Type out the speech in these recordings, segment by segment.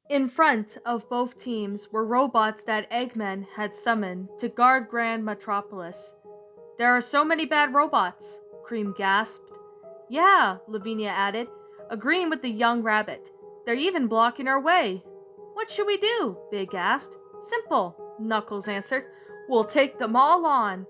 In front of both teams were robots that Eggman had summoned to guard Grand Metropolis. There are so many bad robots, Cream gasped. Yeah, Lavinia added, agreeing with the young rabbit. They're even blocking our way. What should we do? Big asked. Simple, Knuckles answered. We'll take them all on.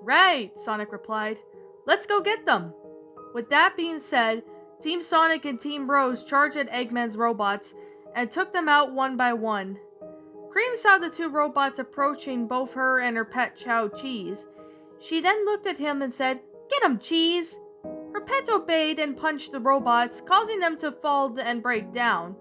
Right, Sonic replied. Let's go get them. With that being said, Team Sonic and Team Rose charged at Eggman's robots and took them out one by one. Cream saw the two robots approaching both her and her pet chow Cheese. She then looked at him and said, Get 'em, Cheese! Her pet obeyed and punched the robots, causing them to fall and break down.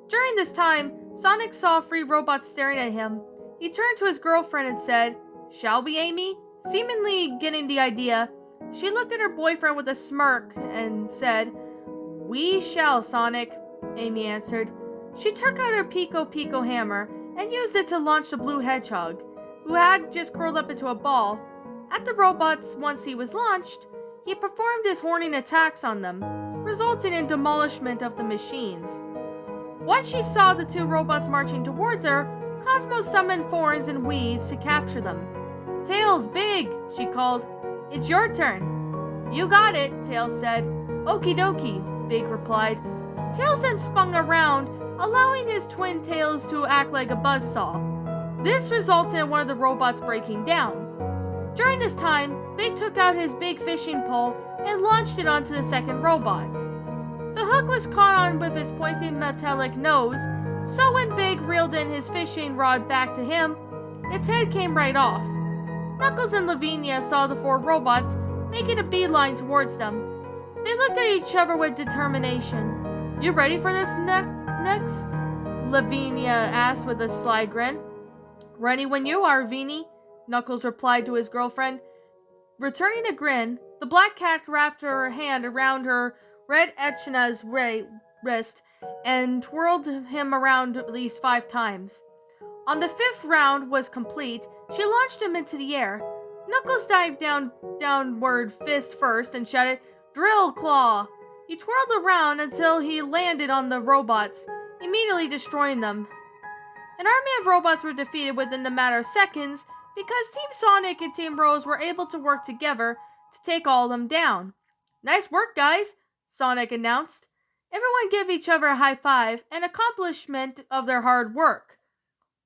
During this time, Sonic saw three robots staring at him. He turned to his girlfriend and said, Shall we, Amy? Seemingly getting the idea, she looked at her boyfriend with a smirk and said, We shall, Sonic, Amy answered. She took out her Pico Pico hammer and used it to launch the blue hedgehog, who had just curled up into a ball. At the robots, once he was launched, he performed his horning attacks on them, resulting in demolishment of the machines. Once she saw the two robots marching towards her, Cosmo summoned thorns and weeds to capture them. Tails, Big, she called. It's your turn. You got it, Tails said. Okie dokie, Big replied. Tails then spun around, allowing his twin tails to act like a buzzsaw. This resulted in one of the robots breaking down. During this time, Big took out his big fishing pole and launched it onto the second robot. The hook was caught on with its pointy metallic nose, so when Big reeled in his fishing rod back to him, its head came right off. Knuckles and Lavinia saw the four robots making a beeline towards them. They looked at each other with determination. You ready for this next? Lavinia asked with a sly grin. Ready when you are, Vini, Knuckles replied to his girlfriend. Returning a grin, the black cat wrapped her hand around her red Echna's wrist and twirled him around at least 5 times. On the 5th round was complete, she launched him into the air. Knuckles dived downward fist first and shouted, Drill Claw! He twirled around until he landed on the robots, immediately destroying them. An army of robots were defeated within the matter of seconds because Team Sonic and Team Rose were able to work together to take all of them down. Nice work, guys, Sonic announced. Everyone gave each other a high five, an accomplishment of their hard work.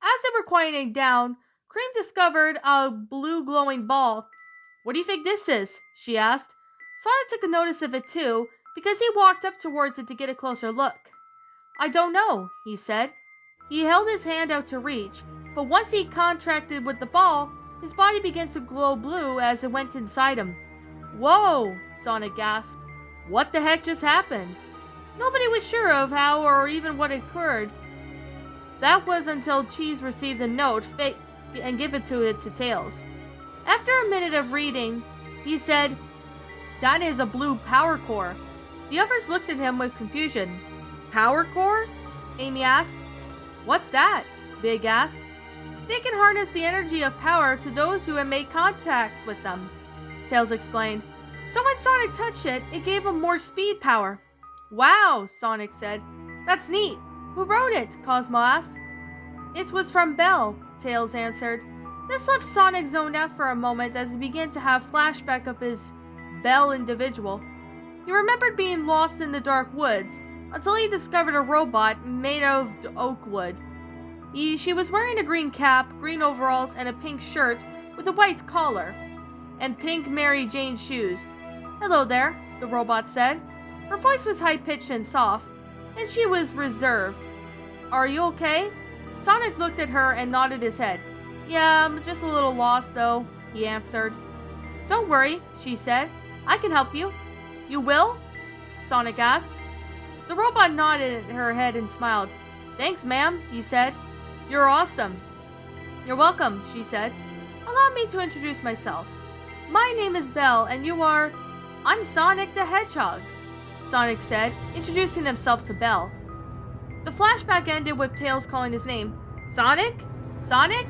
As they were quieting down, Cream discovered a blue glowing ball. What do you think this is? She asked. Sonic took a notice of it too, because he walked up towards it to get a closer look. I don't know, he said. He held his hand out to reach, but once he contracted with the ball, his body began to glow blue as it went inside him. Whoa, Sonic gasped. What the heck just happened? Nobody was sure of how or even what occurred. That was until Cheese received a note and gave it to Tails. After a minute of reading, he said, That is a blue power core. The others looked at him with confusion. Power core? Amy asked. What's that? Big asked. They can harness the energy of power to those who have made contact with them, Tails explained. So when Sonic touched it, it gave him more speed power. Wow, Sonic said. That's neat. Who wrote it? Cosmo asked. It was from Belle, Tails answered. This left Sonic zoned out for a moment as he began to have flashback of his Belle individual. He remembered being lost in the dark woods until he discovered a robot made of oak wood. She was wearing a green cap, green overalls, and a pink shirt with a white collar, and pink Mary Jane shoes. Hello there, the robot said. Her voice was high-pitched and soft, and she was reserved. Are you okay? Sonic looked at her and nodded his head. Yeah, I'm just a little lost, though, he answered. Don't worry, she said. I can help you. You will? Sonic asked. The robot nodded her head and smiled. Thanks, ma'am, he said. You're awesome. You're welcome, she said. Allow me to introduce myself. My name is Belle, and you are... I'm Sonic the Hedgehog, Sonic said, introducing himself to Belle. The flashback ended with Tails calling his name. Sonic? Sonic?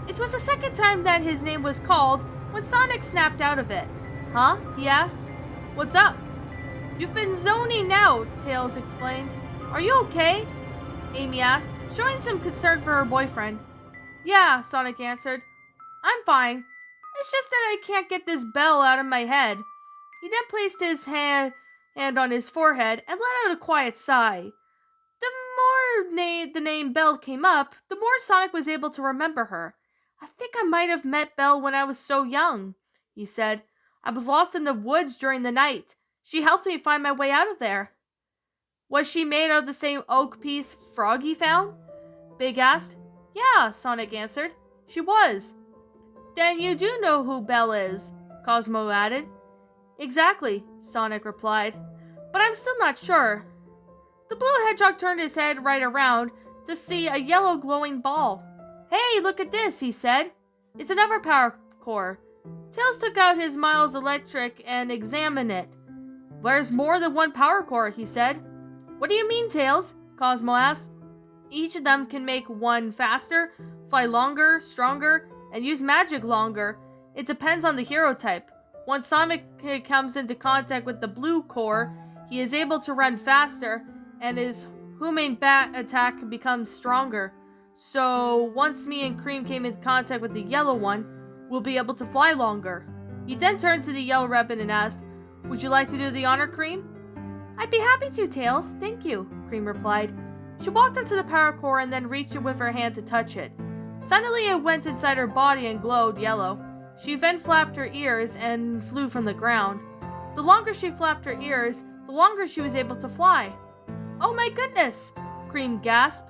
It was the second time that his name was called when Sonic snapped out of it. Huh? He asked. What's up? You've been zoning out, Tails explained. Are you okay? Amy asked, showing some concern for her boyfriend. Yeah, Sonic answered. I'm fine. It's just that I can't get this bell out of my head. He then placed his hand on his forehead and let out a quiet sigh. The more the name Belle came up, the more Sonic was able to remember her. I think I might have met Belle when I was so young, he said. I was lost in the woods during the night. She helped me find my way out of there. Was she made out of the same oak piece Froggy found? Big asked. Yeah, Sonic answered. She was. Then you do know who Belle is, Cosmo added. Exactly, Sonic replied. But I'm still not sure. The blue hedgehog turned his head right around to see a yellow glowing ball. Hey, look at this, he said. It's another power core. Tails took out his Miles Electric and examined it. There's more than one power core, he said. What do you mean, Tails? Cosmo asked. Each of them can make one faster, fly longer, stronger, and use magic longer. It depends on the hero type. Once Sonic comes into contact with the blue core, he is able to run faster, and his humane bat attack becomes stronger. So once me and Cream came into contact with the yellow one, we'll be able to fly longer. He then turned to the yellow rabbit and asked, Would you like to do the honor, Cream? I'd be happy to, Tails. Thank you, Cream replied. She walked up to the power core and then reached it with her hand to touch it. Suddenly it went inside her body and glowed yellow. She then flapped her ears and flew from the ground. The longer she flapped her ears, the longer she was able to fly. Oh my goodness! Cream gasped.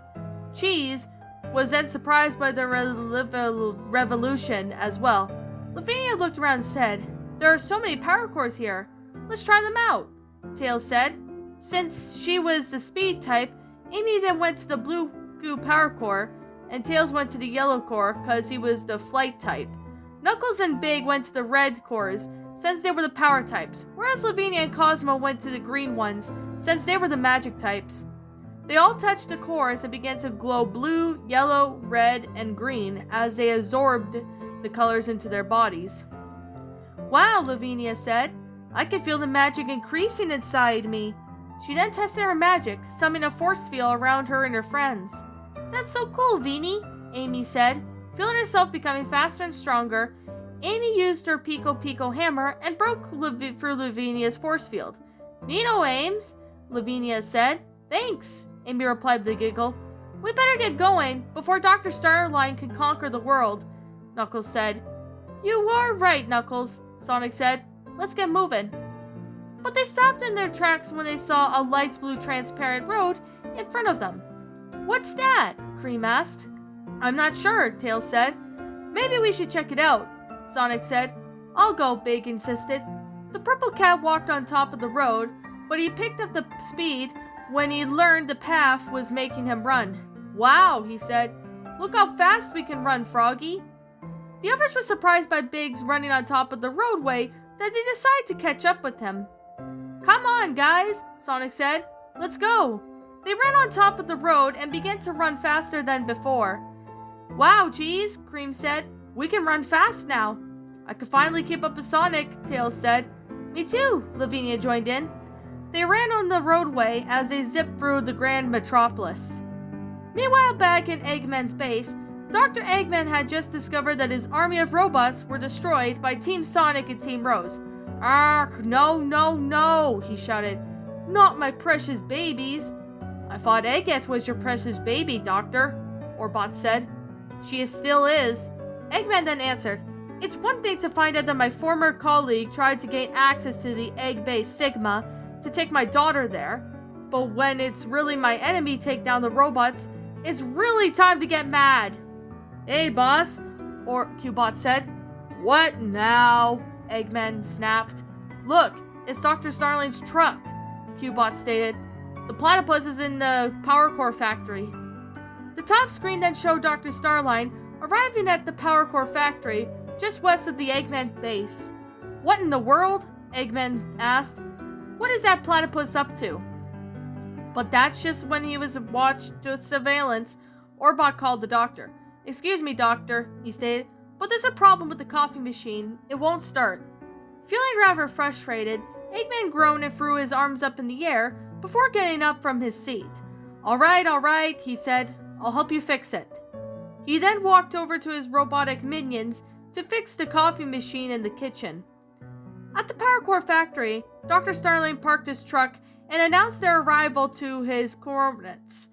Cheese was then surprised by the revolution as well. Lavinia looked around and said, There are so many power cores here. Let's try them out, Tails said. Since she was the speed type, Amy then went to the blue goo power core, and Tails went to the yellow core because he was the flight type. Knuckles and Big went to the red cores, since they were the power types, whereas Lavinia and Cosmo went to the green ones, since they were the magic types. They all touched the cores and began to glow blue, yellow, red, and green as they absorbed the colors into their bodies. Wow, Lavinia said. I can feel the magic increasing inside me. She then tested her magic, summoning a force field around her and her friends. That's so cool, Veenie, Amy said. Feeling herself becoming faster and stronger, Amy used her Pico Pico hammer and broke through Lavinia's force field. Neato, Ames, Lavinia said. Thanks, Amy replied with a giggle. We better get going before Dr. Starline can conquer the world, Knuckles said. You are right, Knuckles, Sonic said. Let's get moving. But they stopped in their tracks when they saw a light blue transparent road in front of them. What's that? Cream asked. I'm not sure, Tails said. Maybe we should check it out, Sonic said. I'll go, Big insisted. The purple cat walked on top of the road, but he picked up the speed when he learned the path was making him run. Wow, he said. Look how fast we can run, Froggy. The others were surprised by Big's running on top of the roadway that they decided to catch up with him. Come on, guys, Sonic said. Let's go. They ran on top of the road and began to run faster than before. Wow, Cheese, Cream said. We can run fast now. I could finally keep up with Sonic, Tails said. Me too, Lavinia joined in. They ran on the roadway as they zipped through the grand metropolis. Meanwhile, back in Eggman's base, Dr. Eggman had just discovered that his army of robots were destroyed by Team Sonic and Team Rose. Arrgh, no, no, no, he shouted. Not my precious babies. I thought Eggette was your precious baby, Doctor, Orbot said. She still is. Eggman then answered, It's one thing to find out that my former colleague tried to gain access to the egg base Sigma to take my daughter there, but when it's really my enemy take down the robots, it's really time to get mad. Hey, boss, or Cubot said. What now? Eggman snapped. Look, it's Dr. Starling's truck, Cubot stated. The platypus is in the power core factory. The top screen then showed Dr. Starline arriving at the power core factory just west of the Eggman base. What in the world? Eggman asked. What is that platypus up to? But that's just when he was watched with surveillance. Orbot called the doctor. Excuse me, doctor, he stated, but there's a problem with the coffee machine. It won't start. Feeling rather frustrated, Eggman groaned and threw his arms up in the air before getting up from his seat. All right, he said. I'll help you fix it. He then walked over to his robotic minions to fix the coffee machine in the kitchen. At the Power Core factory, Dr. Starling parked his truck and announced their arrival to his coordinates.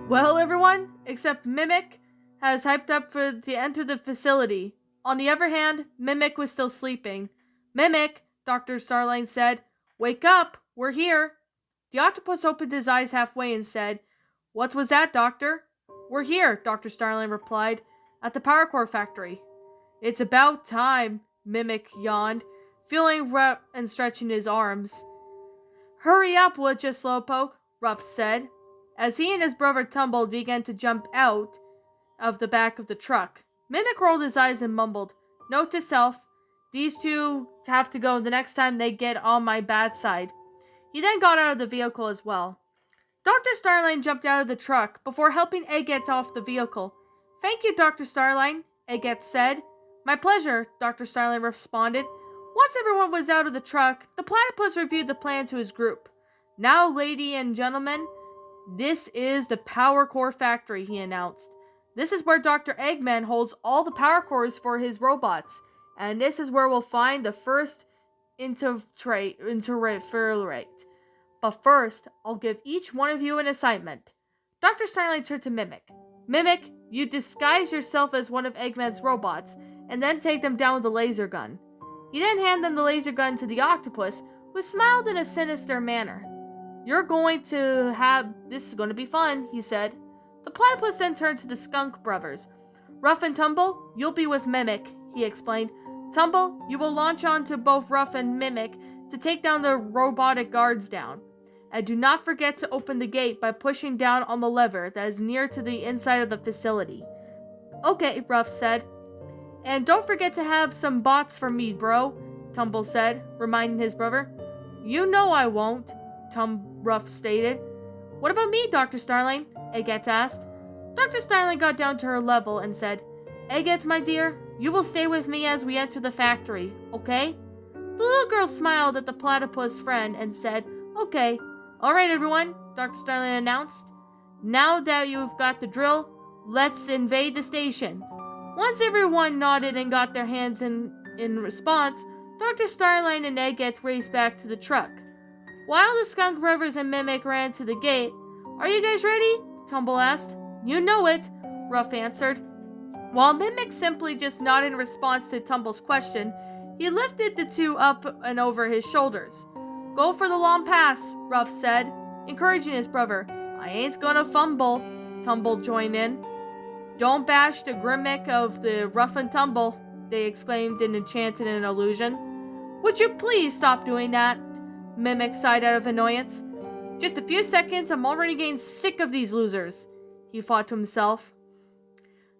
Well, everyone, except Mimic, has hyped up to enter the facility. On the other hand, Mimic was still sleeping. Mimic, Dr. Starling said, wake up, we're here. The octopus opened his eyes halfway and said, What was that, Doctor? We're here, Dr. Starling replied, at the Power Core factory. It's about time, Mimic yawned, feeling rough and stretching his arms. Hurry up, would ya, Slowpoke, Ruff said, as he and his brother Tumble began to jump out of the back of the truck. Mimic rolled his eyes and mumbled, Note to self, these two have to go the next time they get on my bad side. He then got out of the vehicle as well. Dr. Starline jumped out of the truck before helping Eggette off the vehicle. Thank you, Dr. Starline, Eggette said. My pleasure, Dr. Starline responded. Once everyone was out of the truck, the platypus reviewed the plan to his group. Now, ladies and gentlemen, this is the Power Core factory, he announced. This is where Dr. Eggman holds all the power cores for his robots, and this is where we'll find the first interferate. But first, I'll give each one of you an assignment. Dr. Starling turned to Mimic. Mimic, you disguise yourself as one of Eggman's robots, and then take them down with a laser gun. He then handed them the laser gun to the octopus, who smiled in a sinister manner. This is going to be fun, he said. The platypus then turned to the skunk brothers. Ruff and Tumble, you'll be with Mimic, he explained. Tumble, you will launch onto both Ruff and Mimic to take down the robotic guards down. And do not forget to open the gate by pushing down on the lever that is near to the inside of the facility. Okay, Ruff said. And don't forget to have some bots for me, bro, Tumble said, reminding his brother. You know I won't, Ruff stated. What about me, Dr. Starling? Eggette asked. Dr. Starling got down to her level and said, Eggette, my dear, you will stay with me as we enter the factory, okay? The little girl smiled at the platypus friend and said, Okay. All right, everyone, Dr. Starling announced. Now that you've got the drill, let's invade the station. Once everyone nodded and got their hands in response, Dr. Starling and Eggette raced back to the truck. While the skunk brothers and Mimic ran to the gate, Are you guys ready? Tumble asked. You know it, Ruff answered. While Mimic simply just nodded in response to Tumble's question, he lifted the two up and over his shoulders. Go for the long pass, Ruff said, encouraging his brother. I ain't gonna fumble, Tumble joined in. Don't bash the gimmick of the Ruff and Tumble, they exclaimed in enchanted and illusion. Would you please stop doing that? Mimic sighed out of annoyance. Just a few seconds, I'm already getting sick of these losers, he thought to himself.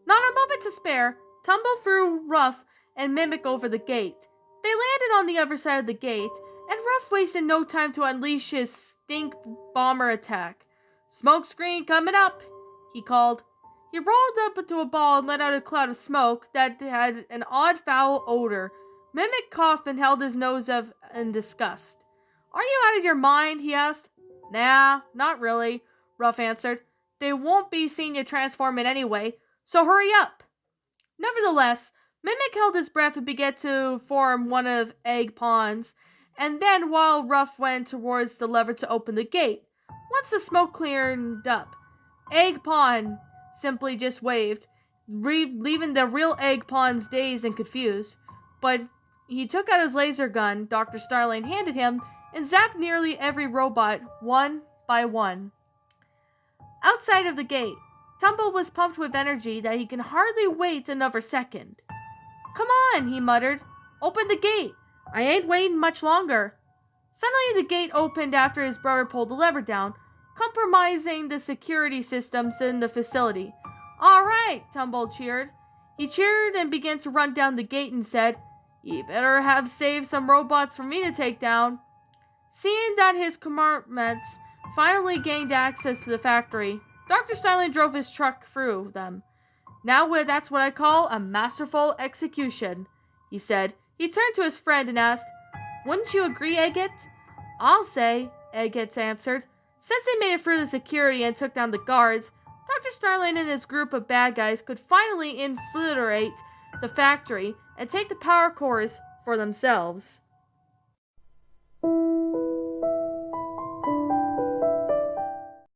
Not a moment to spare, Tumble threw Ruff and Mimic over the gate. They landed on the other side of the gate, and Ruff wasted no time to unleash his stink bomber attack. Smoke screen coming up, he called. He rolled up into a ball and let out a cloud of smoke that had an odd foul odor. Mimic coughed and held his nose up in disgust. Are you out of your mind? He asked. Nah, not really, Ruff answered. They won't be seeing you transform it anyway, so hurry up. Nevertheless, Mimic held his breath and began to form one of Egg Pawns, and then while Ruff went towards the lever to open the gate, once the smoke cleared up, Egg Pawn simply just waved, leaving the real Egg Pawns dazed and confused. But he took out his laser gun Dr. Starling handed him and zapped nearly every robot one by one. Outside of the gate, Tumble was pumped with energy that he can hardly wait another second. Come on, he muttered. Open the gate. I ain't waiting much longer. Suddenly the gate opened after his brother pulled the lever down, compromising the security systems in the facility. All right, Tumble cheered. He cheered and began to run down the gate and said, You better have saved some robots for me to take down. Seeing that his compartments finally gained access to the factory, Dr. Starling drove his truck through them. Now that's what I call a masterful execution, he said. He turned to his friend and asked, Wouldn't you agree, Eggette? I'll say, Eggette answered. Since they made it through the security and took down the guards, Dr. Starling and his group of bad guys could finally infiltrate the factory and take the power cores for themselves.